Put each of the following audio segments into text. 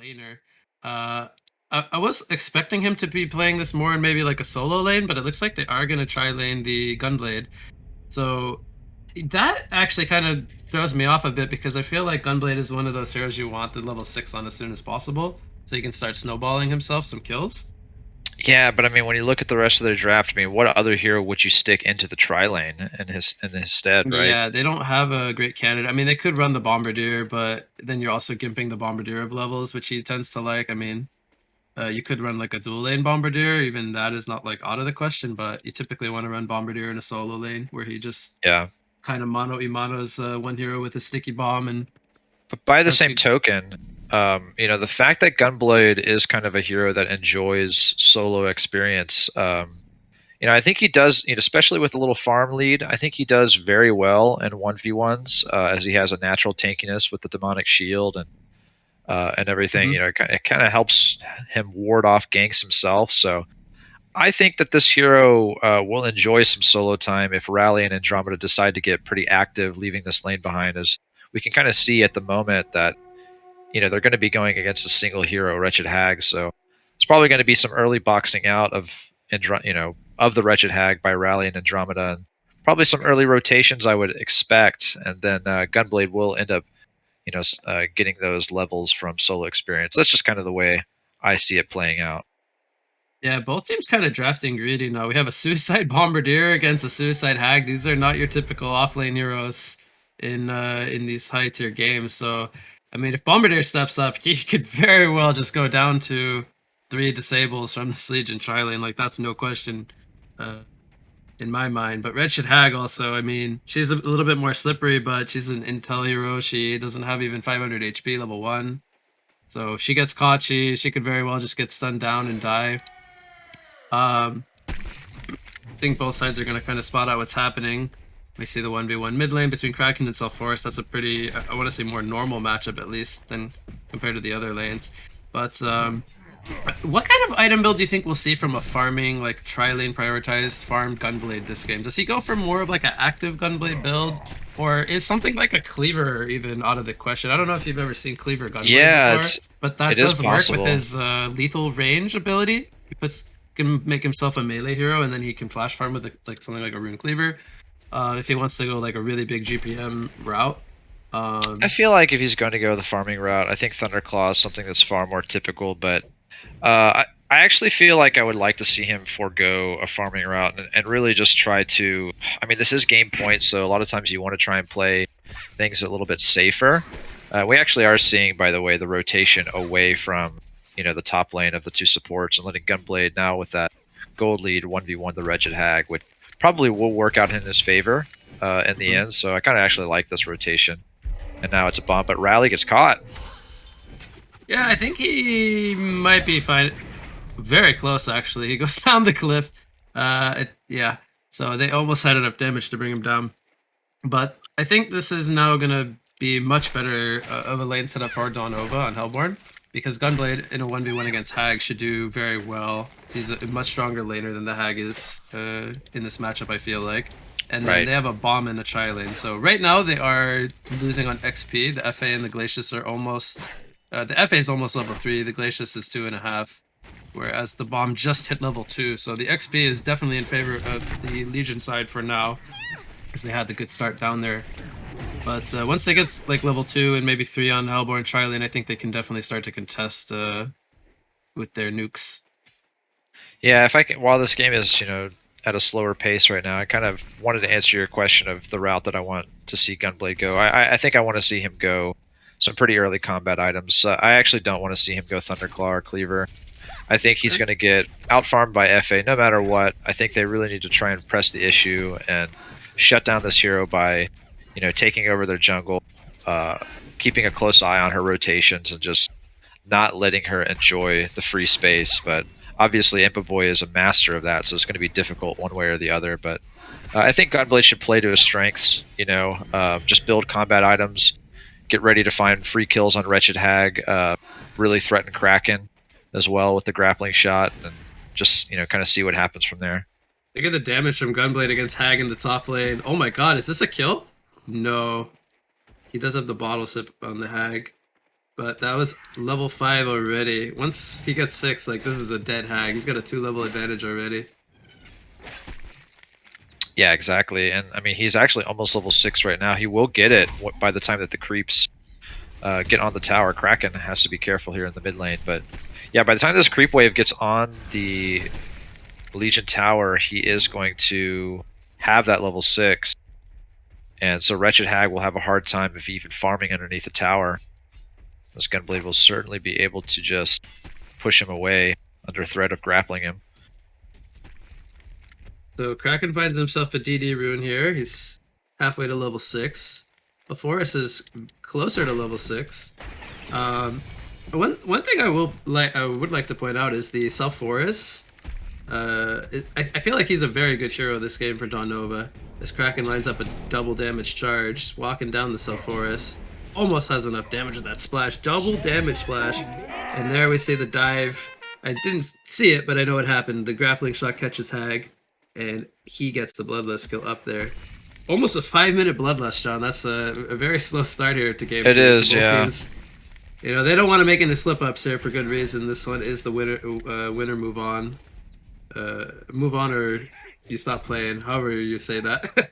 laner. Uh, I was expecting him to be playing this more in maybe like a solo lane, but it looks like they are going to try lane the Gunblade. So that actually kind of throws me off a bit because I feel like Gunblade is one of those heroes you want the level 6 on as soon as possible so he can start snowballing himself some kills. Yeah, but I mean, when you look at the rest of their draft, I mean, what other hero would you stick into the tri lane in his stead, right? Yeah, they don't have a great candidate. I mean, they could run the Bombardier, but then you're also gimping the Bombardier of levels, which he tends to like. I mean, you could run like a dual lane Bombardier. Even that is not like out of the question, but you typically want to run Bombardier in a solo lane where he just Yeah. kind of mono Imano's one hero with a sticky bomb and But by the has same good. token, the fact that Gunblade is kind of a hero that enjoys solo experience, I think he does, especially with a little farm lead, I think he does very well in 1v1s, as he has a natural tankiness with the demonic shield and everything. Mhm. It kind of helps him ward off ganks himself. So I think that this hero will enjoy some solo time if Rally and Andromeda decide to get pretty active, leaving this lane behind. As we can kind of see at the moment that they're going to be going against a single hero, Wretched Hag. So it's probably going to be some early boxing out of of the Wretched Hag by Rally and Andromeda, and probably some early rotations I would expect, and then Gunblade will end up getting those levels from solo experience. That's just kind of the way I see it playing out. Yeah, both teams kind of drafting greedy now. We have a Suicide Bombardier against a Suicide Hag. These are not your typical offlane heroes in these high tier games. So, I mean, if Bombardier steps up, he could very well just go down to 3 disables from this Legion tri lane. Like that's no question uh, in my mind. But Wretched Hag also, I mean, she's a little bit more slippery, but she's an intel hero. She doesn't have even 500 HP level 1. So if she gets caught, she could very well just get stunned down and die. I think both sides are going to kind of spot out what's happening. We see the 1v1 mid lane between Kraken and Self Forest. That's a pretty, I want to say, more normal matchup at least than compared to the other lanes. But what kind of item build do you think we'll see from a farming, like tri-lane prioritized farmed Gunblade this game? Does he go for more of like an active Gunblade build? Or is something like a Cleaver even out of the question? I don't know if you've ever seen Cleaver Gunblade Yeah, before, but that it is does work with possible. his lethal range ability. Can make himself a melee hero, and then he can flash farm with like something like a Rune Cleaver. If he wants to go like a really big GPM route. I Um, feel like if he's going to go the farming route, I think Thunderclaw is something that's far more typical. But I actually feel like I would like to see him forego a farming route and really just try to. I mean, this is game point, so a lot of times you want to try and play things a little bit safer. We actually are seeing, by the way, the rotation away from the top lane of the two supports and letting Gunblade now with that gold lead 1v1 the Wretched Hag, which probably will work out in his favor in the mhm. end. So I kind of actually like this rotation. And now it's a bomb, but Rally gets caught. Yeah, I think he might be fine. Very close, actually. He goes down the cliff. Yeah. So they almost had enough damage to bring him down. But I think this is now going to be much better of a lane setup for Daunova on Hellborn. Because Gunblade in a 1v1 against Hag should do very well. He's a much stronger laner than the Hag is in this matchup, I feel like. And then Right. they have a bomb in a tri lane. So right now they are losing on XP. The FA and the Glacius are almost. The FA is almost level 3. The Glacius is 2.5. Whereas the bomb just hit level 2. So the XP is definitely in favor of the Legion side for now. Because they had the good start down there. But once they get like level 2 and maybe 3 on Hellborn Trilane, I think they can definitely start to contest with their nukes. Yeah, if I can, while this game is, at a slower pace right now, I kind of wanted to answer your question of the route that I want to see Gunblade go. I think I want to see him go some pretty early combat items. I actually don't want to see him go Thunderclaw or Cleaver. I think he's going to get outfarmed by FA no matter what. I think they really need to try and press the issue and shut down this hero by, taking over their jungle, uh, keeping a close eye on her rotations, and just not letting her enjoy the free space. But obviously, Impa Boy is a master of that, so it's going to be difficult one way or the other. But I think Gunblade should play to his strengths. Just build combat items, get ready to find free kills on Wretched Hag, really threaten Kraken as well with the grappling shot, and just kind of see what happens from there. Look at the damage from Gunblade against Hag in the top lane. Oh my god, is this a kill? No. He does have the bottle sip on the Hag. But that was level 5 already. Once he gets 6, like, this is a dead hag. He's got a 2-level advantage already. Yeah, exactly. And I mean, he's actually almost level 6 right now. He will get it by the time that the creeps get on the tower. Kraken has to be careful here in the mid lane. But yeah, by the time this creep wave gets on the Legion tower, he is going to have that level 6. And so Wretched Hag will have a hard time if even farming underneath the tower. This Gunblade will certainly be able to just push him away under threat of grappling him. So Kraken finds himself a DD rune here. He's halfway to level 6. Forest is closer to level 6. One thing I would like to point out is the Self-Forest. I feel like he's a very good hero this game for Daunova. This Kraken lines up a double damage charge, just walking down the Self-Forest. Almost has enough damage with that splash. Double damage splash. And there we see the dive. I didn't see it, but I know what happened. The grappling shot catches Hag, and he gets the Bloodlust skill up there. Almost a 5-minute Bloodlust, John. That's a very slow start here to game 3. It is, yeah. Teams, you know, they don't want to make any slip-ups here for good reason. This one is the winner move on. Move on, or you stop playing, however you say that.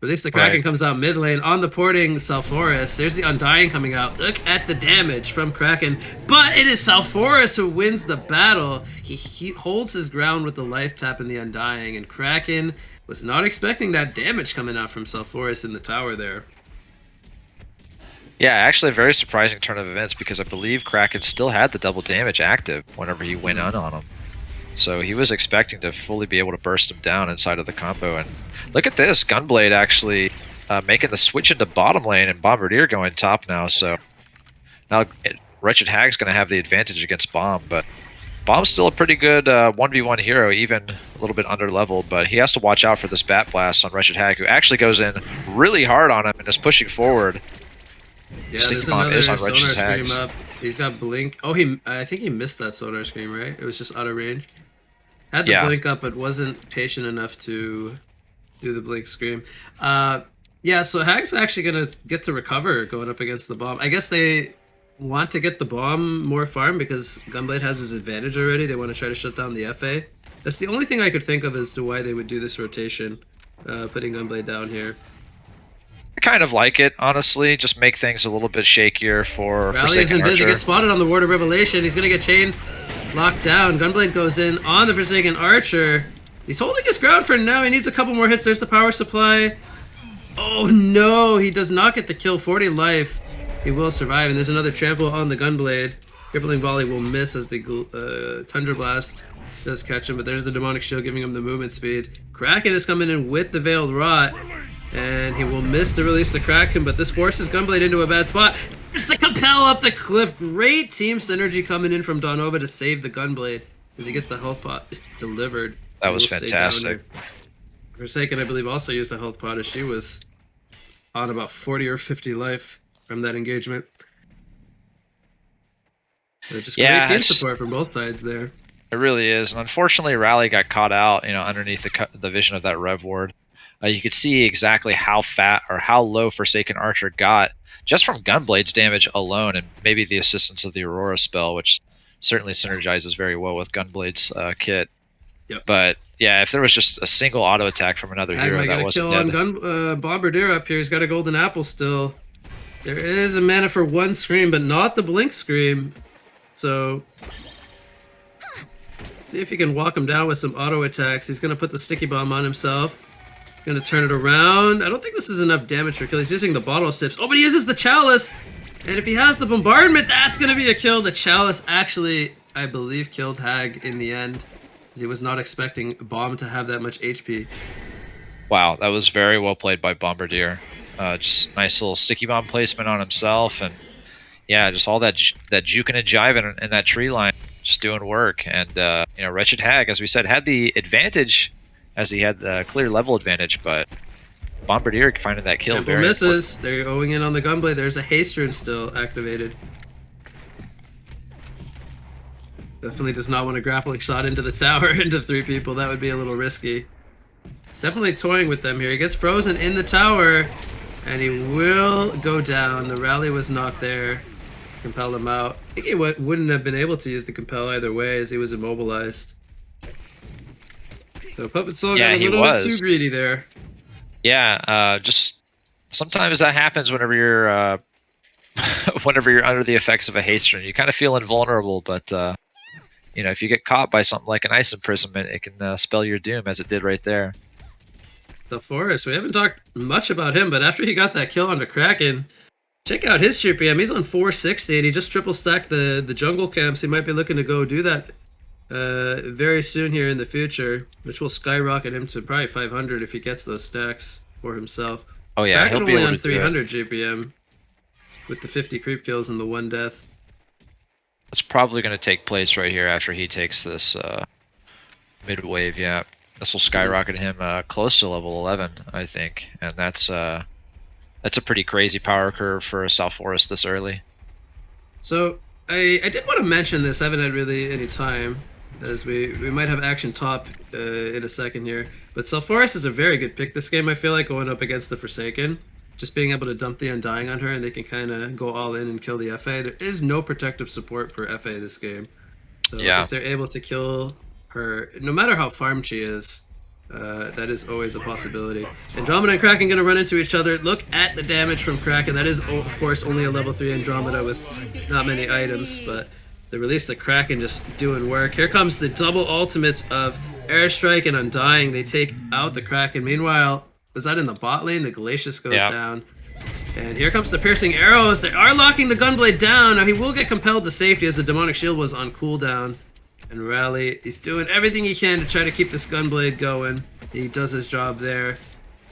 At least the Kraken comes out mid lane on the porting Self-Forest. There's the Undying coming out. Look at the damage from Kraken. But it is Self-Forest who wins the battle. He holds his ground with the life tap and the Undying, and Kraken was not expecting that damage coming out from Self-Forest in the tower there. Yeah, actually a very surprising turn of events, because I believe Kraken still had the double damage active whenever he went on him. So he was expecting to fully be able to burst him down inside of the combo. And look at this, Gunblade actually making the switch into bottom lane, and Bombardier going top now. So now Wretched Hag's going to have the advantage against Bomb, but Bomb's still a pretty good 1v1 hero, even a little bit under leveled, but he has to watch out for this Bat Blast on Wretched Hag, who actually goes in really hard on him and is pushing forward. Yeah, there's another Sonar Scream up. He's got Blink. Oh, I think he missed that Sonar Scream, right? It was just out of range. Had the Blink up, but wasn't patient enough to do the Blink Scream. Yeah, so Hag's actually going to get to recover going up against the Bomb. I guess they want to get the Bomb more farm because Gunblade has his advantage already. They want to try to shut down the FA. That's the only thing I could think of as to why they would do this rotation, putting Gunblade down here. I kind of like it, honestly. Just make things a little bit shakier for Forsaken Archer. Gets spotted on the Ward of Revelation. He's going to get chained, locked down. Gunblade goes in on the Forsaken Archer. He's holding his ground for now. He needs a couple more hits. There's the power supply. Oh no, he does not get the kill. 40 life. He will survive, and there's another trample on the Gunblade. Crippling Volley will miss as the Tundra Blast does catch him, but there's the Demonic Shield giving him the movement speed. Kraken is coming in with the Veiled Rot, and he will miss to release the Kraken, but this forces Gunblade into a bad spot. There's the Compel up the cliff. Great team synergy coming in from Daunova to save the Gunblade as he gets the health pot delivered. That was fantastic. Forsaken, I believe, also used the health pot as she was on about 40 or 50 life from that engagement. Just great team support from both sides there. It really is, and unfortunately, Rally got caught out, underneath the vision of that Rev Ward. You could see exactly how fat or how low Forsaken Archer got just from Gunblade's damage alone, and maybe the assistance of the Aurora spell, which certainly synergizes very well with Gunblade's kit. Yep. But yeah, if there was just a single auto attack from another hero that wasn't dead. Kill on Bombardier up here. He's got a golden apple still. There is a mana for one Scream, but not the Blink Scream. So see if he can walk him down with some auto attacks. He's going to put the Sticky Bomb on himself. He's going to turn it around. I don't think this is enough damage for kill. He's using the Bottle Sips. Oh, but he uses the Chalice. And if he has the Bombardment, that's going to be a kill. The Chalice actually, I believe, killed Hag in the end, because he was not expecting Bomb to have that much HP. Wow, that was very well played by Bombardier. Just nice little Sticky Bomb placement on himself, and yeah, just all that juking and jiving in that tree line, just doing work. And Wretched Hag, as we said, had the advantage, as he had the clear level advantage, but Bombardier finding that kill very misses. They're going in on the Gunblade. There's a haste rune still activated. Definitely does not want a grappling shot into the tower into 3 people. That would be a little risky. It's definitely toying with them here. He gets frozen in the tower, and he will go down. The rally was not there. compel him out. I think he wouldn't have been able to use the compel either way as he was immobilized. So Puppet Soul got Yeah, a he little bit too was. greedy there. Yeah, just sometimes that happens whenever you're whenever you're under the effects of a haste rune. You kind of feel invulnerable, but you know, if you get caught by something like an ice imprisonment, it can spell your doom, as it did right there. The Forest, we haven't talked much about him, but after he got that kill onto Kraken, check out his GPM. He's on 460, and he just triple stacked the jungle camps. He might be looking to go do that very soon here in the future, which will skyrocket him to probably 500 if he gets those stacks for himself. Oh yeah, Kraken he'll be only able on to do it. 300 GPM with the 50 creep kills and the 1 death. It's probably going to take place right here after he takes this mid wave. Yeah, this will skyrocket him close to level 11, I think, and that's a pretty crazy power curve for a South Forest this early. So I did want to mention this. I haven't had really any time, as we might have action top in a second here. But South Forest is a very good pick this game. I feel like going up against the Forsaken, just being able to dump the Undying on her, and they can kind of go all in and kill the FA. There is no protective support for FA this game, so Yeah. if they're able to kill her, no matter how farmed she is, that is always a possibility. Andromeda and Kraken gonna run into each other. Look at the damage from Kraken. That is, of course, only a level 3 Andromeda with not many items, but they release the Kraken just doing work. Here comes the double ultimates of Airstrike and Undying. They take out the Kraken. Meanwhile, is that in the bot lane? The Glacius goes down. And here comes the piercing arrows. They are locking the Gunblade down. Now he will get compelled to safety as the Demonic Shield was on cooldown. And Rally, he's doing everything he can to try to keep this Gunblade going. He does his job there.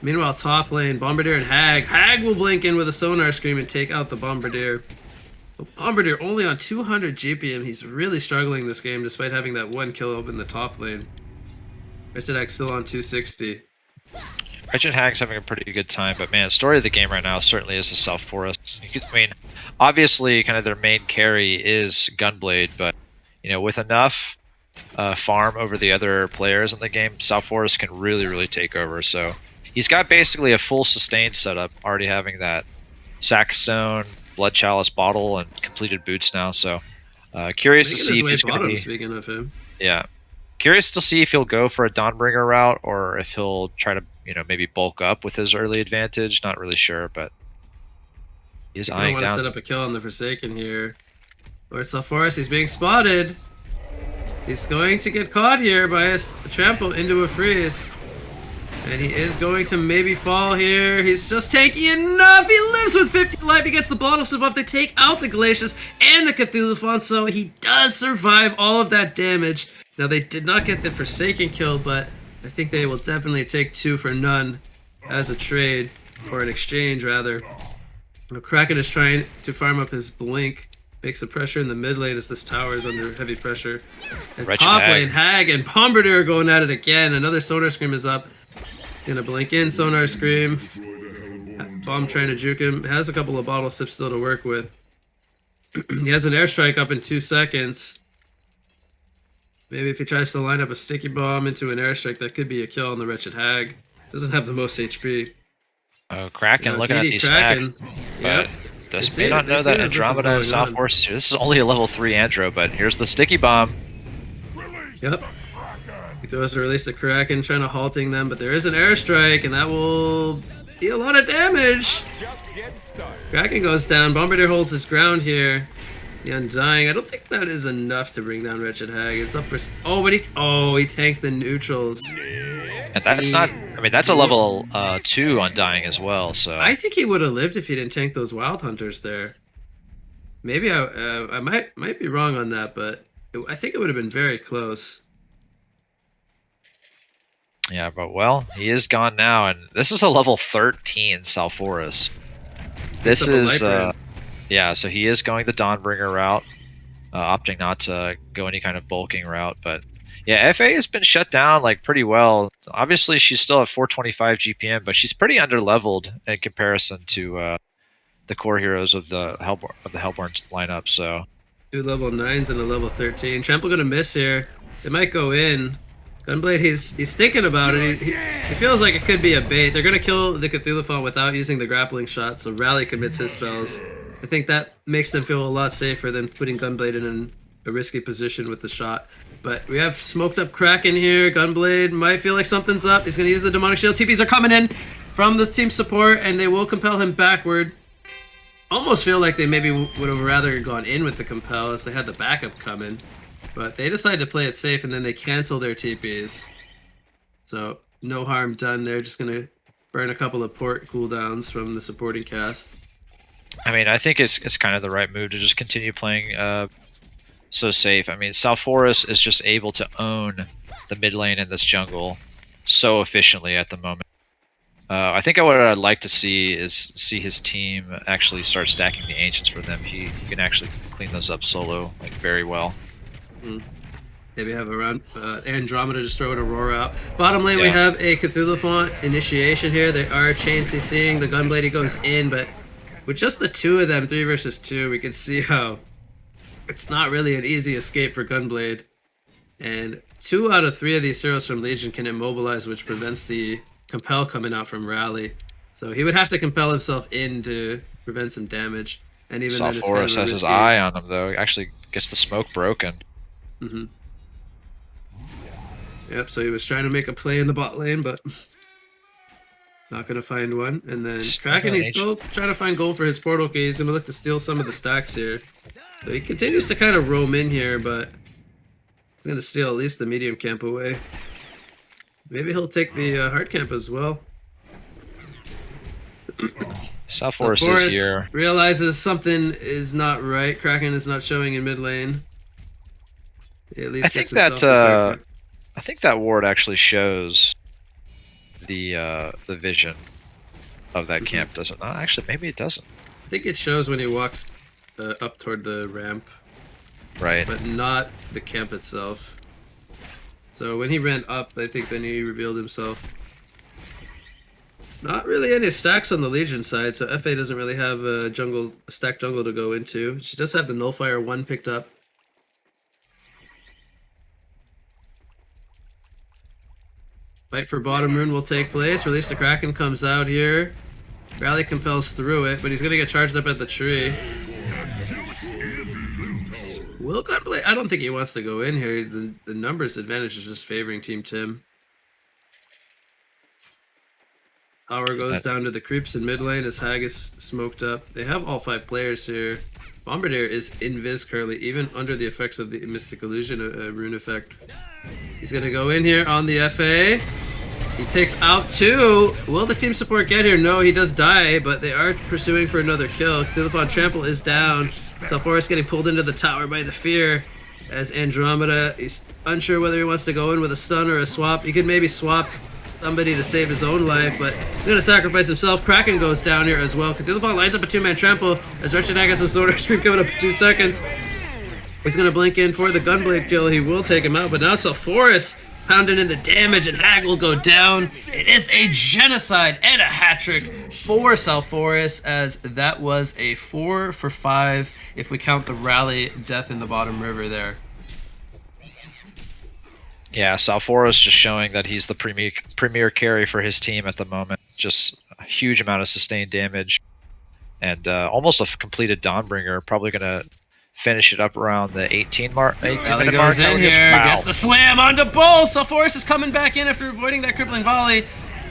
Meanwhile, top lane, Bombardier and Hag. Hag will blink in with a Sonar Scream and take out the Bombardier. Bombardier only on 200 GPM. He's really struggling this game despite having that 1 kill up in the top lane. Wretched Hag still on 260. Wretched Hag's having a pretty good time, but man, story of the game right now certainly is the South Forest. I mean, obviously, kind of their main carry is Gunblade, but you know, with enough farm over the other players in the game, South Forest can really take over. So he's got basically a full sustain setup, already having that Sackstone, Blood Chalice bottle, and completed boots now. So curious to see if he's going to be. Speaking of him, yeah, curious to see if he'll go for a Dawnbringer route or if he'll try to, you know, maybe bulk up with his early advantage. Not really sure, but he's eyeing down. Want to set up a kill on the Forsaken here. Lord South Forest, he's being spotted. He's going to get caught here by a trample into a freeze. And he is going to maybe fall here. He's just taking enough. He lives with 50 life. He gets the bottle slip off. They take out the Glacius and the Cthulhu, so he does survive all of that damage. Now, they did not get the Forsaken kill, but I think they will definitely take 2 for none as a trade, or an exchange, rather. Now, Kraken is trying to farm up his Blink. Makes the pressure in the mid lane as this tower is under heavy pressure. And Wretched top Hag. lane, Hag and Bombardier are going at it again. Another Sonar Scream is up. He's gonna blink in, Sonar Scream. Bomb trying to juke him. Has a couple of bottle sips still to work with. He has an airstrike up in 2 seconds. Maybe if he tries to line up a sticky bomb into an airstrike, that could be a kill on the Wretched Hag. Doesn't have the most HP. Oh, Kraken, You know, looking at DD these Kraken. stacks. Yep. But does They may see not it. know They that see that this is Andromeda and going South on. Forest. This is only a level 3 Andro, but here's the sticky bomb. Yep. He throws to release the Kraken, trying to halting them, but there is an airstrike, and that will be a lot of damage. Kraken goes down. Bombardier holds his ground here. The Undying. I don't think that is enough to bring down Wretched Hag. It's up for. Oh, but he tanked the neutrals. And that's not. I mean, that's a level 2 Undying as well. So I think he would have lived if he didn't tank those Wild Hunters there. Maybe I might be wrong on that, but I think it would have been very close. yeah, but well, he is gone now, and this is a level 13 South Forest. This is yeah. So he is going the Dawnbringer route, opting not to go any kind of bulking route, but. Yeah, FA has been shut down like pretty well. Obviously, she's still at 425 GPM, but she's pretty underleveled in comparison to the core heroes of the Hellborn lineup. So 2 level 9s and a level 13. Trample gonna miss here. They might go in. Gunblade, he's thinking about it. He feels like it could be a bait. They're gonna kill the Cthulhu without using the grappling shot, so Rally commits his spells. I think that makes them feel a lot safer than putting Gunblade in a risky position with the shot. But we have smoked up Kraken here. Gunblade might feel like something's up. He's going to use the Demonic Shield. TPs are coming in from the team support, and they will compel him backward. Almost feel like they maybe would have rather gone in with the compel as they had the backup coming. But they decided to play it safe, and then they cancel their TPs. So no harm done. They're just going to burn a couple of port cooldowns from the supporting cast. I mean, I think it's kind of the right move to just continue playing so safe. I mean, Salforus is just able to own the mid lane in this jungle so efficiently at the moment. I think what I'd like to see is his team actually start stacking the Ancients for them. He can actually clean those up solo like very well. Maybe have a round. Andromeda just throw an Aurora out. Bottom lane, we have a Cthulhu Font initiation here. They are chain CCing. The Gunblade goes in, but with just the two of them, 3 versus 2, we can see how it's not really an easy escape for Gunblade. And 2 out of 3 of these heroes from Legion can immobilize, which prevents the compel coming out from Rally. So he would have to compel himself in to prevent some damage. And even then, it's kind of Salforus has his eye on him though. He actually gets the smoke broken. Yep, so he was trying to make a play in the bot lane, but not going to find one. And then Kraken, he's still trying to find gold for his portal key. He's going to look to steal some of the stacks here. So he continues to kind of roam in here, but he's going to steal at least the medium camp away. Maybe he'll take the hard camp as well. Salforus is here. Realizes something is not right. Kraken is not showing in mid lane. He at least gets himself the I think that ward actually shows the vision of that camp, does it not? Actually, maybe it doesn't. I think it shows when he walks up toward the ramp. Right. But not the camp itself. So when he ran up, I think then he revealed himself. Not really any stacks on the Legion side, so FA doesn't really have a stacked jungle to go into. She does have the Nullfire 1 picked up. Fight for bottom rune will take place. Release the Kraken comes out here. Rally compels through it, but he's gonna get charged up at the tree. Will Gunblade? I don't think he wants to go in here. The numbers advantage is just favoring Team Tim. Power goes down to the creeps in mid lane as Hag is smoked up. They have all 5 players here. Bombardier is invis currently, even under the effects of the Mystic Illusion rune effect. He's gonna go in here on the FA. He takes out 2. Will the team support get here? No, he does die, but they are pursuing for another kill. Cthulhu Trample is down. Salforus getting pulled into the tower by the fear as Andromeda. He's unsure whether he wants to go in with a stun or a swap. He could maybe swap somebody to save his own life, but he's gonna sacrifice himself. Kraken goes down here as well. Cthulhu lines up a 2-man trample as Wretched Hag has a Sword Scream coming up in 2 seconds. He's gonna blink in for the Gunblade kill. He will take him out, but now Salforus pounding in the damage, and Hag will go down. It is a genocide and a hat trick for Salforus, as that was a 4 for 5 if we count the Rally death in the bottom river there. Yeah, Salforus just showing that he's the premier carry for his team at the moment. Just a huge amount of sustained damage, and almost a completed Dawnbringer. Probably gonna finish it up around the 18 mark. 18-minute goes mark. in here, gets the slam onto both. Salforus is coming back in after avoiding that crippling volley.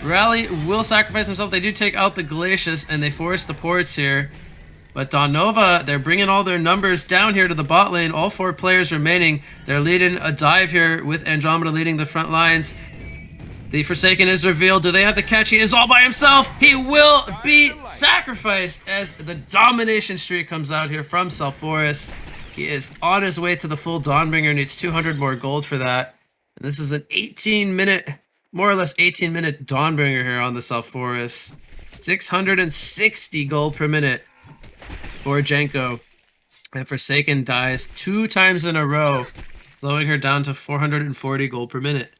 Rally will sacrifice himself. They do take out the Glacius, and they force the ports here. But Daunova, they're bringing all their numbers down here to the bot lane. All 4 players remaining. They're leading a dive here with Andromeda leading the front lines. The Forsaken is revealed. Do they have the catch? He is all by himself. He will be sacrificed as the domination streak comes out here from Salforus. He is on his way to the full Dawnbringer, needs 200 more gold for that. And this is an 18-minute, more or less 18-minute Dawnbringer here on the Salforus. 660 gold per minute for Jenko. And Forsaken dies 2 times in a row, slowing her down to 440 gold per minute.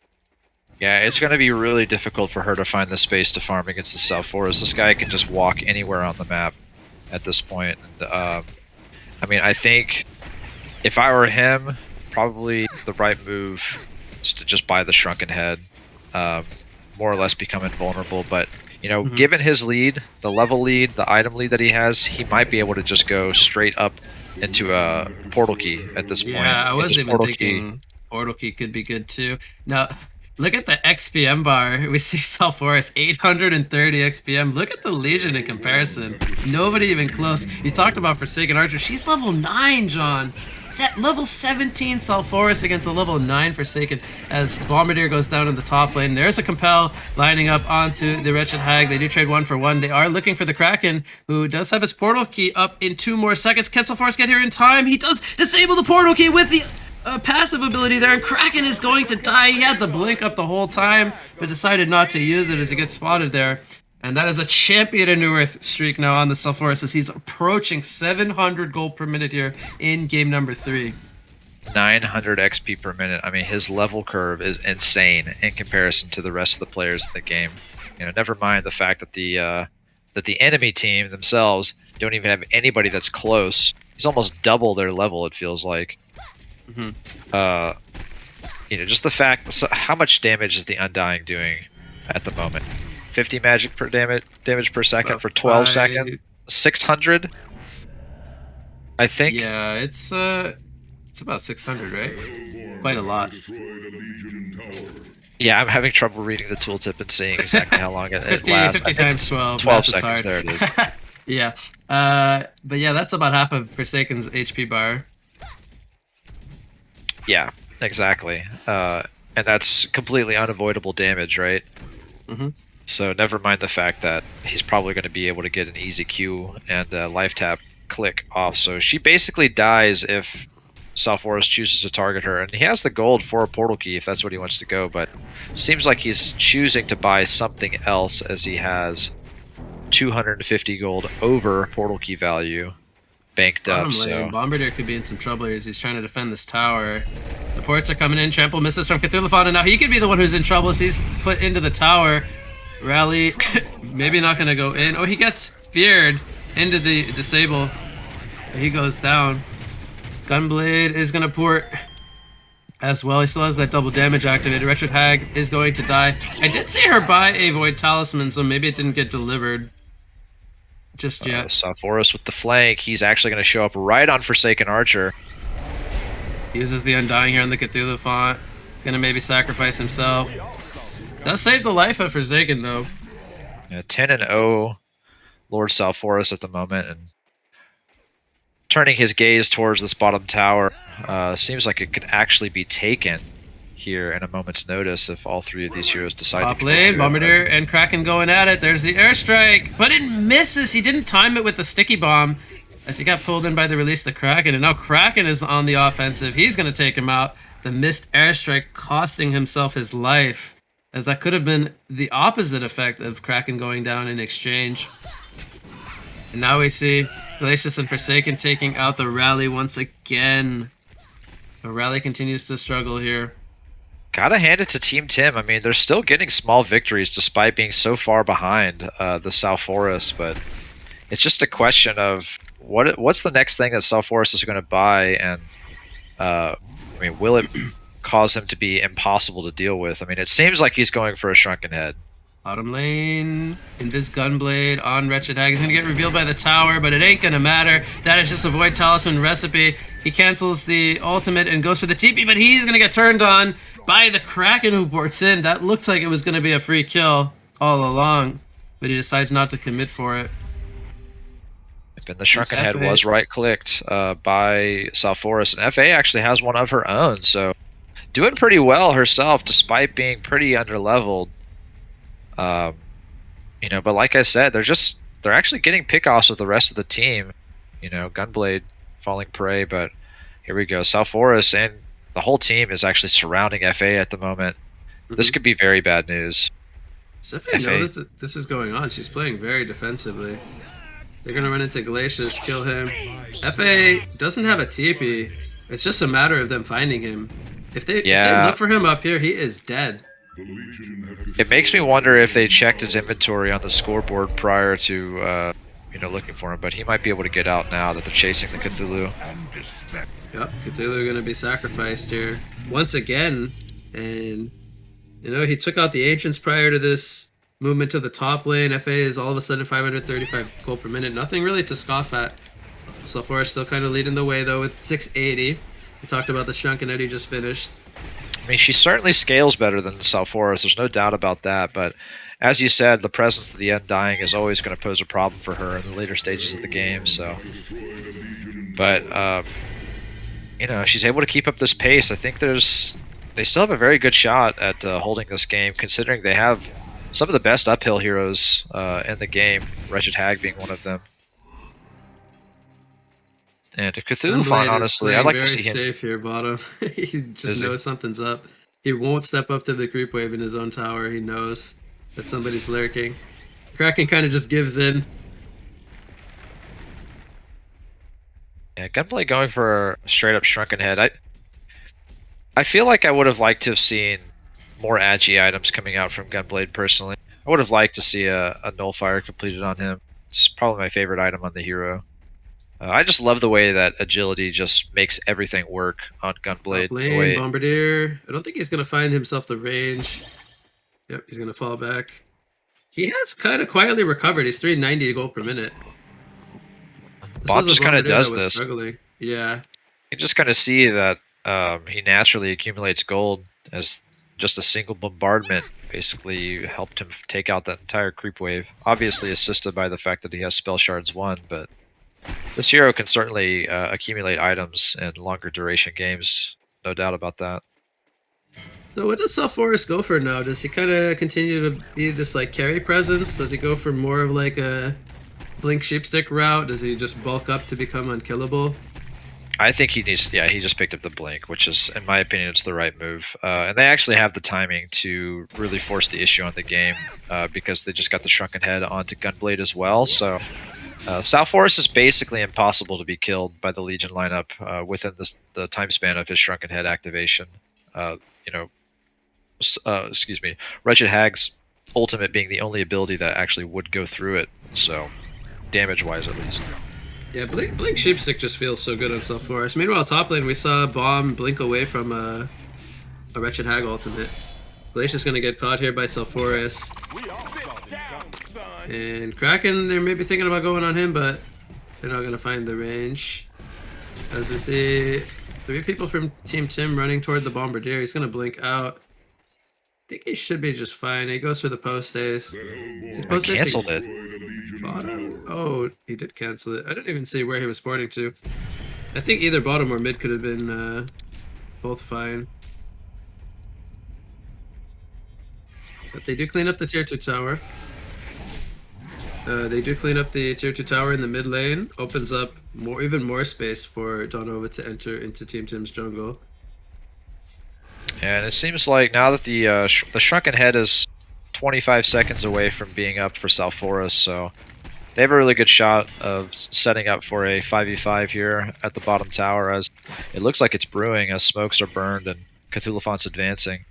Yeah, it's going to be really difficult for her to find the space to farm against the Salforus. This guy can just walk anywhere on the map at this point. And, I mean, I think if I were him, probably the right move is to just buy the Shrunken Head, more or less become invulnerable. But You know, Mhm. given his lead, the level lead, the item lead that he has, he might be able to just go straight up into a portal key at this point. Yeah, I Get was this even portal key. thinking Portal Key could be good too. Now, look at the XPM bar. We see Sulfuras 830 XPM. Look at the Legion in comparison. Nobody even close. You talked about Forsaken Archer. She's level 9, John. It's at level 17 Sulfuras against a level 9 Forsaken as Bombardier goes down in the top lane. There's a Compel lining up onto the Wretched Hag. They do trade 1-for-1. They are looking for the Kraken, who does have his Portal Key up in 2 more seconds. Can Sulfuras get here in time? He does disable the Portal Key with the passive ability there, and Kraken is going to die. He had the blink up the whole time, but decided not to use it as he gets spotted there. And that is a champion in Newerth streak now on the Sulfuras as he's approaching 700 gold per minute here in game number 3. 900 XP per minute. I mean, his level curve is insane in comparison to the rest of the players in the game. You know, never mind the fact that the enemy team themselves don't even have anybody that's close. He's almost double their level, it feels like. You know, just the fact. So how much damage is the Undying doing at the moment? 50 magic per damage per second for 12 seconds. 600. I think. Yeah, it's about 600, right? Quite a lot. Yeah, I'm having trouble reading the tooltip and seeing exactly how long it 50, lasts. 50 times 12. 12 seconds. There it is. Yeah. But yeah, that's about half of Forsaken's HP bar. Yeah, exactly. And that's completely unavoidable damage, right? So never mind the fact that he's probably going to be able to get an easy Q and life tap click off. So she basically dies if Sulfuras chooses to target her, and he has the gold for a portal key if that's what he wants to go, but seems like he's choosing to buy something else as he has 250 gold over portal key value banked up. So Bombardier could be in some trouble here as he's trying to defend this tower. The ports are coming in. Trample misses from Cthulhu, and now he could be the one who's in trouble as he's put into the tower. Rally, maybe not going to go in. Oh, he gets feared into the disable. He goes down. Gunblade is going to port as well. He still has that double damage activated. Wretched Hag is going to die. I did see her buy a Void Talisman, so maybe it didn't get delivered just yet. Sulfuras with the flank. He's actually going to show up right on Forsaken Archer. Uses the Undying here on the Cthulhu font. He's going to maybe sacrifice himself. Does save the life of Forsaken, though. Yeah, 10-0 Lord Sulfuras at the moment, and turning his gaze towards this bottom tower. Seems like it could actually be taken here in a moment's notice if all three of these heroes decide Top to commit lane, to Bombardier it. and Kraken going at it. There's the airstrike, but it misses. He didn't time it with the sticky bomb as he got pulled in by the release of the Kraken, and now Kraken is on the offensive. He's going to take him out. The missed airstrike costing himself his life, as that could have been the opposite effect of Kraken going down in exchange. And now we see Glacius and Forsaken taking out the Rally once again. The Rally continues to struggle here. Gotta hand it to Team Tim. I mean, they're still getting small victories despite being so far behind the Sulfuras, but it's just a question of what's the next thing that Sulfuras is going to buy, and I mean, will it cause him to be impossible to deal with? I mean, it seems like he's going for a Shrunken Head. Bottom lane, Invis Gunblade on Wretched Hag. He's going to get revealed by the tower, but it ain't going to matter. That is just a Void Talisman recipe. He cancels the ultimate and goes for the TP, but he's going to get turned on by the Kraken who ports in. That looked like it was going to be a free kill all along, but he decides not to commit for it. And the Shrunken Head was right-clicked by Sulfuras, and FA actually has one of her own, so doing pretty well herself despite being pretty underleveled. You know, but like I said, they're actually getting pickoffs with the rest of the team. You know, Gunblade falling prey, but here we go. Sulfuras and the whole team is actually surrounding FA at the moment. This could be very bad news. Does FA know that this is going on? She's playing very defensively. They're going to run into Glacius, kill him. FA doesn't have a TP. It's just a matter of them finding him. If they look for him up here, he is dead. It makes me wonder if they checked his inventory on the scoreboard prior to, you know, looking for him, but he might be able to get out now that they're chasing the Cthulhu. Yep, Cthulhu going to be sacrificed here once again, and you know he took out the ancients prior to this movement to the top lane. FA is all of a sudden 535 gold per minute. Nothing really to scoff at. Sulfuras still kind of leading the way though with 680. We talked about the Shrunken Head he just finished. I mean, she certainly scales better than Sulfuras. There's no doubt about that. But as you said, the presence of the Undying is always going to pose a problem for her in the later stages of the game. So, but you know, she's able to keep up this pace. I think they still have a very good shot at holding this game, considering they have some of the best uphill heroes in the game. Wretched Hag being one of them. And if Cthulhu, honestly, I'd like to see him. Very safe here, bottom. He just knows something's up. He won't step up to the creep wave in his own tower. He knows that somebody's lurking. Kraken kind of just gives in. Yeah, Gunblade going for a straight up Shrunken Head. I feel like I would have liked to have seen more agi items coming out from Gunblade personally. I would have liked to see a Nullfire completed on him. It's probably my favorite item on the hero. I just love the way that agility just makes everything work on Gunblade. Lane, Bombardier. I don't think he's going to find himself the range. Yep, he's going to fall back. He has kind of quietly recovered. He's 390 gold per minute. Bot just kind of does this. Struggling. Yeah. You just kind of see that he naturally accumulates gold as just a single bombardment basically helped him take out that entire creep wave. Obviously assisted by the fact that he has spell shards 1, but this hero can certainly accumulate items in longer duration games, no doubt about that. So what does Sulfuras go for now? Does he kind of continue to be this like carry presence? Does he go for more of like a Blink Sheepstick route? Does he just bulk up to become unkillable? I think he needs, yeah, he just picked up the Blink, which is, in my opinion, it's the right move. And they actually have the timing to really force the issue on the game because they just got the Shrunken Head onto Gunblade as well. So Sulfuras is basically impossible to be killed by the Legion lineup within the time span of his Shrunken Head activation. You know, excuse me, Wretched Hag's ultimate being the only ability that actually would go through it. So damage-wise, at least. Yeah, Blink Sheepstick just feels so good on Sulfuras. Meanwhile, top lane, we saw Bomb blink away from a Wretched Hag ultimate. Glacier's gonna get caught here by Sulfuras. And Kraken, they're maybe thinking about going on him, but they're not gonna find the range. As we see 3 people from Team Tim running toward the Bombardier. He's gonna blink out. I think he should be just fine. He goes for the post haste. I canceled it. Bottom? Oh, he did cancel it. I didn't even see where he was sporting to. I think either bottom or mid could have been both fine. But they do clean up the tier 2 tower. They do clean up the tier 2 tower in the mid lane. Opens up even more space for Daunova to enter into Team Tim's jungle. And it seems like now that the Shrunken Head is 25 seconds away from being up for Sulfuras, so they have a really good shot of setting up for a 5v5 here at the bottom tower, as it looks like it's brewing as smokes are burned and Cthulhu's advancing.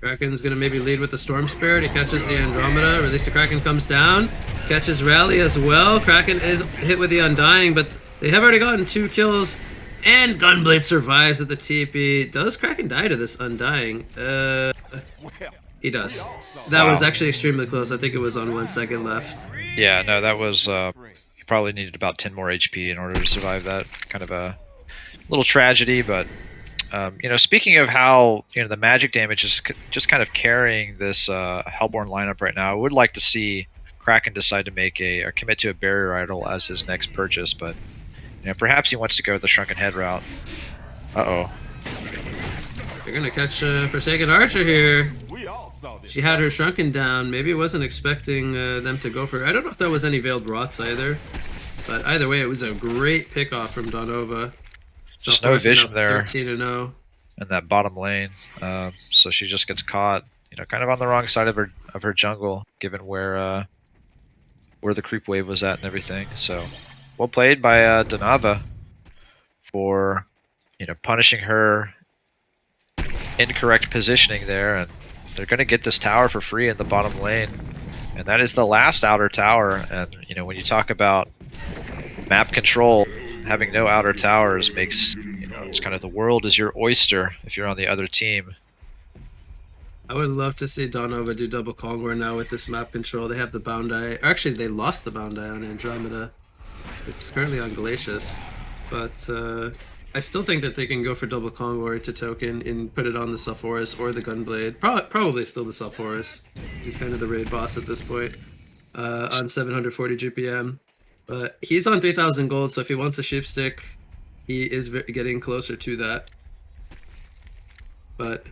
Kraken's gonna maybe lead with the Storm Spirit. He catches the Andromeda. Release the Kraken comes down. Catches Rally as well. Kraken is hit with the Undying, but they have already gotten 2 kills. And Gunblade survives at the TP. Does Kraken die to this Undying? He does. That was actually extremely close. I think it was on 1 second left. Yeah, no, that was... he probably needed about 10 more HP in order to survive that. Kind of a little tragedy, but... you know, speaking of how, you know, the magic damage is just kind of carrying this Hellborn lineup right now, I would like to see Kraken decide to make or commit to a barrier idol as his next purchase, but you know, perhaps he wants to go the Shrunken Head route. Uh-oh. They're gonna catch Forsaken Archer here. She had her Shrunken down. Maybe wasn't expecting them to go for her. I don't know if that was any Veiled Rots either, but either way, it was a great pickoff from Daunova. Just no vision there 13-0 in that bottom lane, so she just gets caught, you know, kind of on the wrong side of her jungle, given where the creep wave was at and everything. So well played by Daunova for, you know, punishing her incorrect positioning there, and they're going to get this tower for free in the bottom lane, and that is the last outer tower. And you know, when you talk about map control, having no outer towers makes, you know, it's kind of the world is your oyster if you're on the other team. I would love to see Daunova do double Kongor now with this map control. They have the bound eye. Actually, they lost the bound eye on Andromeda. It's currently on Glacius, but I still think that they can go for double Kongor to token and put it on the Sulfuras or the Gunblade. Probably still the Sulfuras. He's kind of the raid boss at this point on 740 GPM. But he's on 3,000 gold, so if he wants a sheepstick, he is getting closer to that. But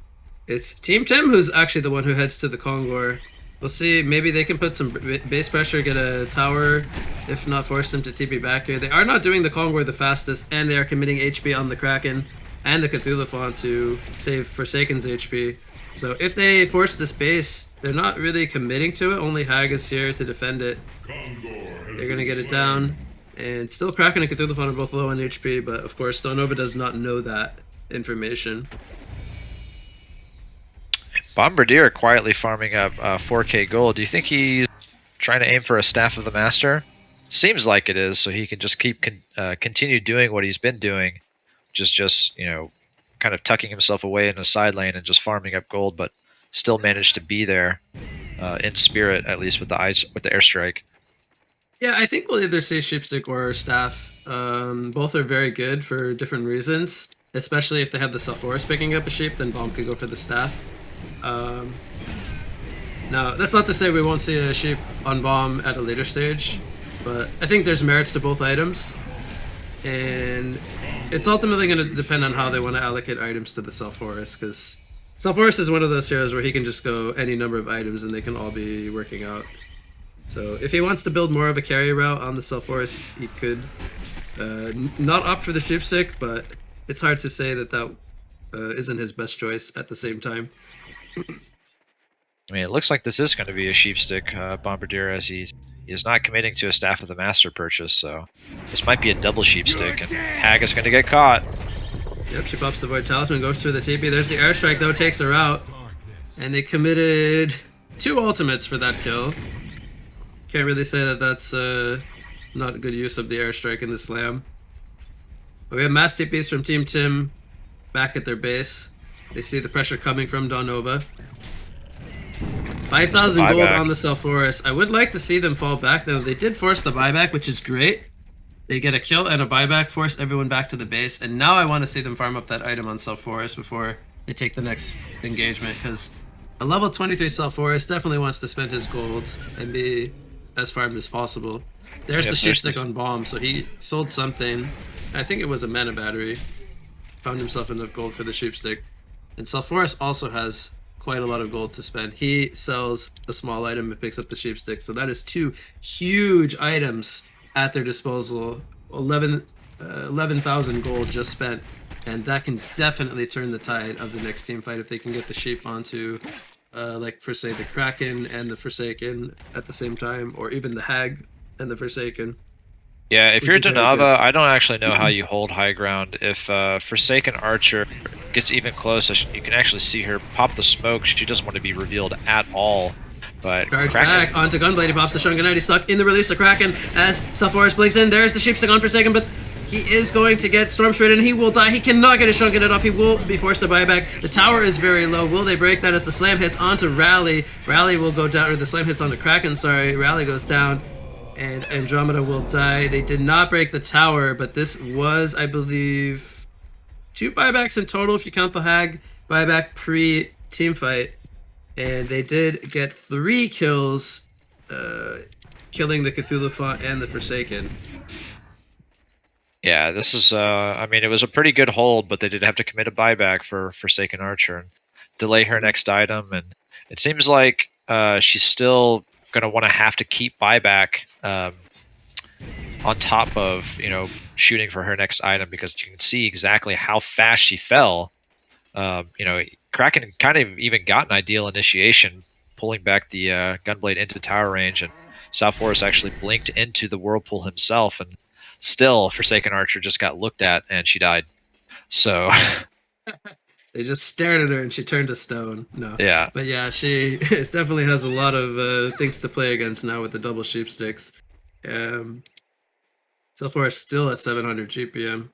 it's Team Tim who's actually the one who heads to the Kongor. We'll see. Maybe they can put some base pressure, get a tower, if not force them to TP back here. They are not doing the Kongor the fastest, and they are committing HP on the Kraken and the Cthulhu Font to save Forsaken's HP. So if they force this base, they're not really committing to it. Only Hag is here to defend it. They're going to get it down. And still Kraken and Cthulhu Font are both low on HP, but of course Daunova does not know that information. Bombardier quietly farming up 4k gold. Do you think he's trying to aim for a Staff of the Master? Seems like it is, so he can just continue doing what he's been doing, just kind of tucking himself away in a side lane and just farming up gold, but still managed to be there in spirit, at least with the airstrike. Yeah, I think we'll either say Sheepstick or Staff. Both are very good for different reasons, especially if they have the Sulfuras picking up a sheep, then Bomb could go for the Staff. Now, that's not to say we won't see a sheep on Bomb at a later stage, but I think there's merits to both items, and it's ultimately going to depend on how they want to allocate items to the Sulfuras, because Sulfuras is one of those heroes where he can just go any number of items and they can all be working out. So if he wants to build more of a carry route on the Sulfuras, he could not opt for the Sheepstick, but it's hard to say that that isn't his best choice at the same time. I mean, it looks like this is going to be a Sheepstick Bombardier, as he is not committing to a Staff of the Master purchase, so this might be a double Sheepstick, and Hag is going to get caught. Yep, she pops the Void Talisman, goes through the TP. There's the airstrike, though, takes her out. And they committed 2 ultimates for that kill. Can't really say that that's not a good use of the airstrike in the slam. But we have mass TPs from Team Tim back at their base. They see the pressure coming from Daunova. 5,000 gold on the Sulfuras. I would like to see them fall back, though. They did force the buyback, which is great. They get a kill and a buyback, force everyone back to the base, and now I want to see them farm up that item on Sulfuras before they take the next engagement, because a level 23 Sulfuras definitely wants to spend his gold and be as farmed as possible. There's the Sheepstick on Bomb, so he sold something. I think it was a mana battery. Found himself enough gold for the Sheepstick. And Sulfuras also has quite a lot of gold to spend. He sells a small item and picks up the Sheepstick, so that is 2 huge items at their disposal. 11,000 gold just spent, and that can definitely turn the tide of the next team fight if they can get the sheep onto like for say the Kraken and the Forsaken at the same time, or even the Hag and the Forsaken. Yeah, if you're Daunova, I don't actually know how you hold high ground. If Forsaken Archer gets even closer, you can actually see her pop the smoke. She doesn't want to be revealed at all. But Charge back onto Gunblade. He pops the Shunken Knight. He's stuck in the release of Kraken as Sulfuras blinks in. There's the Sheepstick on Forsaken, but he is going to get Storm Spirit and he will die. He cannot get his Shunken Knight off. He will be forced to buy back. The tower is very low. Will they break that as the slam hits onto Rally? Rally will go down, or the slam hits onto Kraken, sorry. Rally goes down and Andromeda will die. They did not break the tower, but this was, I believe, 2 buybacks in total if you count the Hag buyback pre-team fight. And they did get 3 kills, killing the Cthulhu Font and the Forsaken. Yeah, this is, I mean, it was a pretty good hold, but they did have to commit a buyback for Forsaken Archer and delay her next item. And it seems like she's still going to want to have to keep buyback on top of, shooting for her next item, because you can see exactly how fast she fell. Kraken kind of even got an ideal initiation, pulling back the Gunblade into tower range, and Sulfuras actually blinked into the Whirlpool himself, and still Forsaken Archer just got looked at and she died. So they just stared at her and she turned to stone. No. Yeah. But yeah, she definitely has a lot of things to play against now with the double Sheepsticks. Sulfuras still at 700 GPM.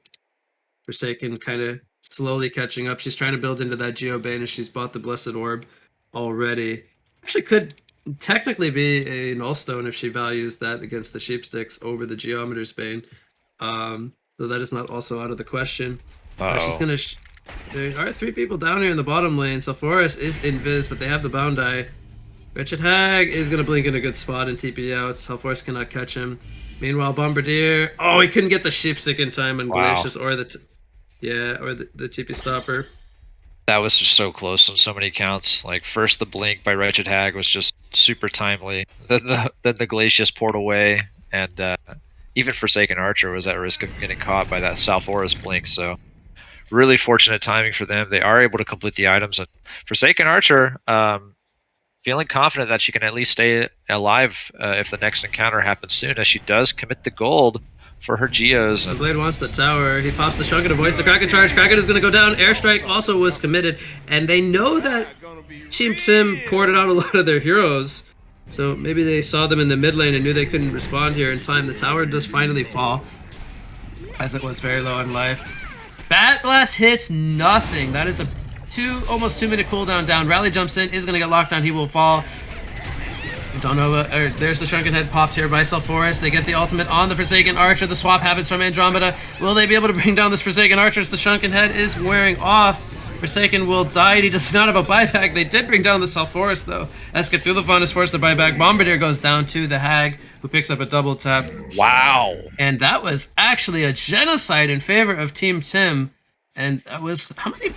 Forsaken kind of slowly catching up. She's trying to build into that Geobane as she's bought the Blessed Orb. already. Actually, could technically be a nullstone if she values that against the sheepsticks over the Geometer's Bane. Though that is not also out of the question. She's Uh-oh. gonna. There are 3 people down here in the bottom lane. So Forest is invis, but they have the bound eye. Wretched Hag is gonna blink in a good spot and TP out. Forest cannot catch him. Meanwhile, Bombardier. Oh, he couldn't get the sheepstick in time on Wow. Glacius or the TP stopper. That was just so close on so many counts. Like, first the blink by Wretched Hag was just super timely. Then the Glacius poured away, and even Forsaken Archer was at risk of getting caught by that Salforus blink. So really fortunate timing for them. They are able to complete the items. And Forsaken Archer, feeling confident that she can at least stay alive if the next encounter happens soon, as she does commit the gold for her Geos. The Blade wants the tower. He pops the Shunker to voice the Kraken charge. Kraken is going to go down. Airstrike also was committed. And they know that Team Tim poured it out a lot of their heroes. So maybe they saw them in the mid lane and knew they couldn't respond here in time. The tower does finally fall, as it was very low in life. Bat Blast hits nothing. That is a almost 2-minute cooldown down. Rally jumps in, is going to get locked down. He will fall. Daunova, there's the Shrunken Head popped here by Forest. They get the ultimate on the Forsaken Archer. The swap happens from Andromeda. Will they be able to bring down this Forsaken Archer? The Shrunken Head is wearing off. Forsaken will die. He does not have a buyback. They did bring down the Forest though. Escatulafon is forced to buy back. Bombardier goes down to the Hag, who picks up a double tap. Wow. And that was actually a genocide in favor of Team Tim. And that was, how many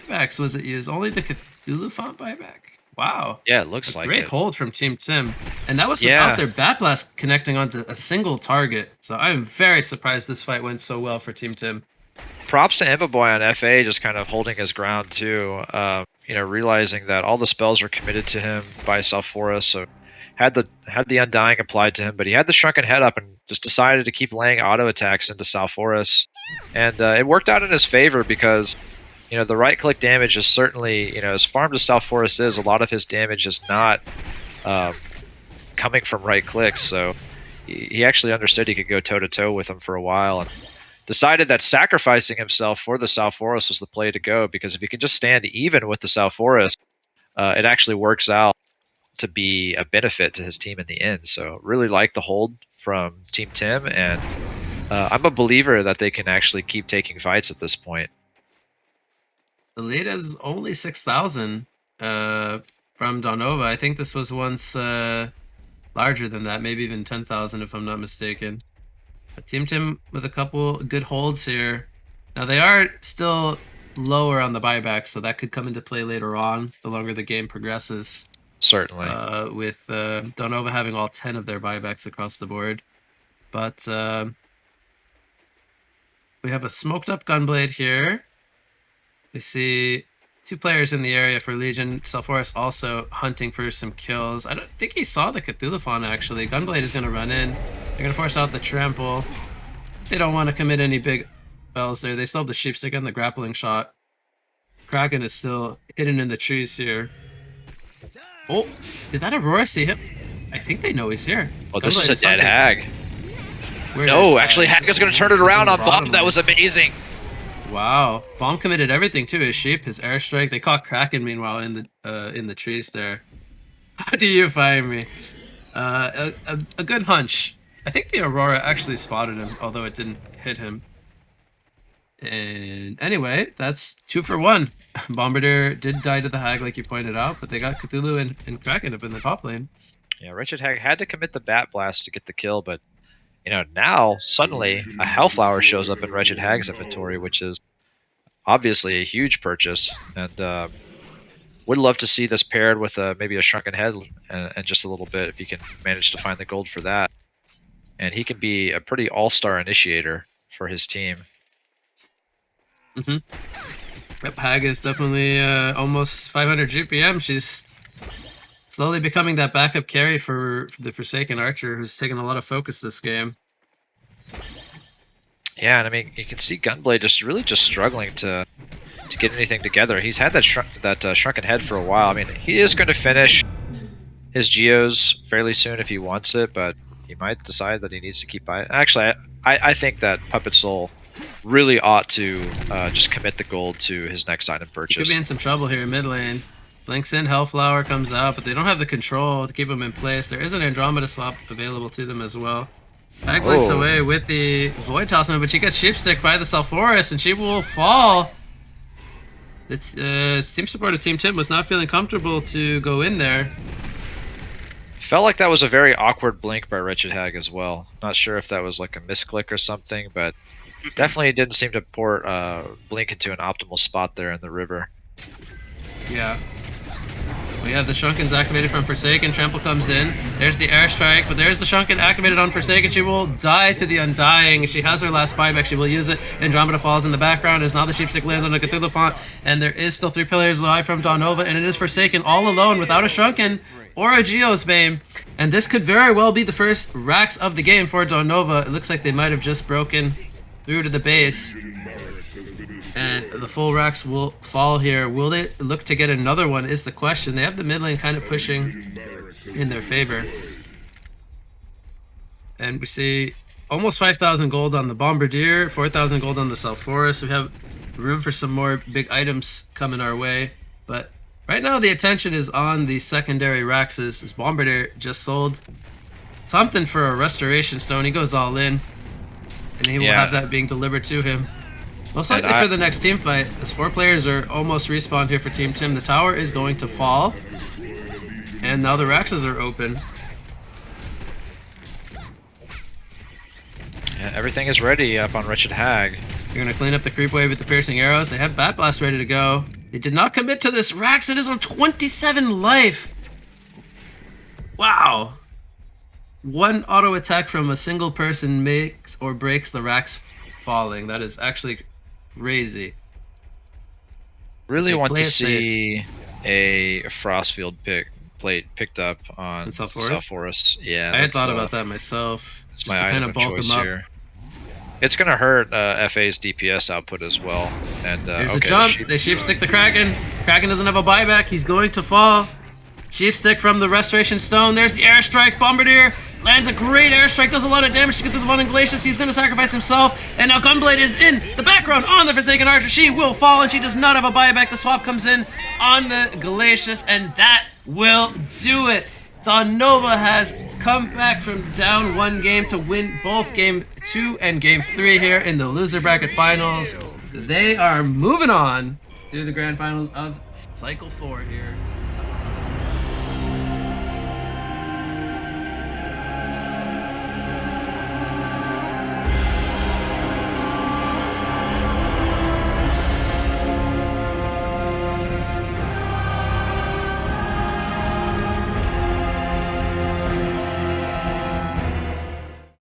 buybacks was it used? Only the Cthulhu font buyback? Wow. Yeah, it looks like great it. hold from Team Tim. And that was without their Bat Blast connecting onto a single target. So I'm very surprised this fight went so well for Team Tim. Props to Embaboy on FA, just kind of holding his ground too. You know, realizing that all the spells were committed to him by Salforus, so had the Undying applied to him, but he had the Shrunken Head up and just decided to keep laying auto attacks into Salforus. And it worked out in his favor because, you know, the right-click damage is certainly, you know, as farmed as Salforus is, a lot of his damage is not coming from right clicks. So he actually understood he could go toe-to-toe with him for a while, and decided that sacrificing himself for the Salforus was the play to go, because if he can just stand even with the Salforus, it actually works out to be a benefit to his team in the end. So really like the hold from Team Tim, and I'm a believer that they can actually keep taking fights at this point. The lead is only 6,000 from Daunova. I think this was once larger than that, maybe even 10,000 if I'm not mistaken. But Team Tim with a couple good holds here. Now they are still lower on the buyback, so that could come into play later on, the longer the game progresses. Certainly. With Daunova having all 10 of their buybacks across the board. But we have a smoked up Gunblade here. We see 2 players in the area for Legion. Salforus also hunting for some kills. I don't think he saw the Cthulhuphon, actually. Gunblade is going to run in. They're going to force out the trample. They don't want to commit any big spells there. They still have the sheepstick and the grappling shot. Kraken is still hidden in the trees here. Oh, did that Aurora see him? I think they know he's here. Well, this is a dead Hag. Where no, actually, Hag is going to turn it around on Bomb. That was amazing. Wow, Bomb committed everything too. His sheep, his airstrike. They caught Kraken meanwhile in the trees there. How do you find me? A good hunch. I think the Aurora actually spotted him, although it didn't hit him. And anyway, that's 2 for 1. Bombardier did die to the Hag, like you pointed out, but they got Cthulhu and Kraken up in the top lane. Yeah, Wretched Hag had to commit the Bat Blast to get the kill, but you know, now suddenly a Hellflower shows up in Wretched Hag's inventory, which is obviously a huge purchase, and would love to see this paired with maybe a Shrunken Head and just a little bit if he can manage to find the gold for that. And he can be a pretty all-star initiator for his team. Yep, Hag is definitely almost 500 GPM. She's slowly becoming that backup carry for the Forsaken Archer, who's taken a lot of focus this game. Yeah, and I mean, you can see Gunblade just struggling to get anything together. He's had that Shrunken Head for a while. I mean, he is going to finish his Geos fairly soon if he wants it, but he might decide that he needs to keep buying. Actually, I think that Puppet Soul really ought to just commit the gold to his next item purchase. He could be in some trouble here in mid lane. Blinks in, Hellflower comes out, but they don't have the control to keep them in place. There is an Andromeda swap available to them as well. Hag blinks Oh. away with the Void Talisman, but she gets Sheepstick by the Sulfuras, and she will fall. It's team support of Team Tim was not feeling comfortable to go in there. Felt like that was a very awkward blink by Wretched Hag as well. Not sure if that was like a misclick or something, but definitely didn't seem to port blink into an optimal spot there in the river. Yeah. We have the Shrunken's activated from Forsaken. Trample comes in. There's the Airstrike, but there's the Shrunken activated on Forsaken. She will die to the Undying. She has her last buyback. She will use it. Andromeda falls in the background as now the Sheepstick lands on the Cthulhu font. And there is still 3 pillars alive from Daunova, and it is Forsaken all alone without a Shrunken or a Geosbane. And this could very well be the first racks of the game for Daunova. It looks like they might have just broken through to the base. And the full racks will fall here. Will they look to get another one is the question. They have the mid lane kind of pushing in their favor. And we see almost 5,000 gold on the Bombardier, 4,000 gold on the Sulfuras. We have room for some more big items coming our way. But right now the attention is on the secondary racks as Bombardier just sold something for a Restoration Stone. He goes all in. And he will have that being delivered to him. Most likely for the next team fight, as 4 players are almost respawned here for Team Tim. The tower is going to fall, and now the Raxes are open. Yeah, everything is ready up on Wretched Hag. You're going to clean up the creep wave with the piercing arrows. They have Bat Blast ready to go. They did not commit to this. Rax, it is on 27 life. Wow. One auto attack from a single person makes or breaks the Rax falling. That is actually crazy. Really want to see a Frostfield plate picked up on Sulfuras. Yeah, I had thought about that myself. It's just my to kind of bulk them up. here. It's gonna hurt FA's DPS output as well. And there's a jump. They sheepstick the Kraken. Kraken doesn't have a buyback. He's going to fall. Sheepstick from the Restoration Stone. There's the Airstrike. Bombardier lands a great airstrike, does a lot of damage to get through the Von and Glacius. He's going to sacrifice himself, and now Gunblade is in the background on the Forsaken Archer. She will fall, and she does not have a buyback. The swap comes in on the Glacius, and that will do it. Daunova has come back from down 1 game to win both Game 2 and Game 3 here in the loser bracket finals. They are moving on to the grand finals of Cycle 4 here.